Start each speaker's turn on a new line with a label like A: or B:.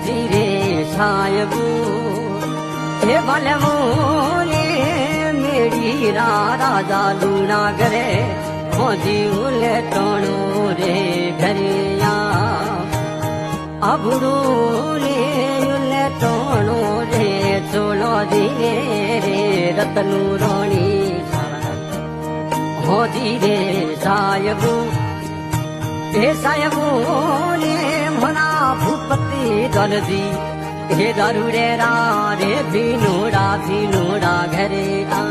A: जी रे साहेबू हे भलेवू रे मेरी राजा लूना करे मोजी उले टोणो रे घरिया अबड़ू रे उले टोणो रे चोलो जी रे रतनू रोणी होजी रे साहेबू हे साहेबू रे मना भूपति दलजी हे दारू रे रा रे भीनोड़ा घरे आ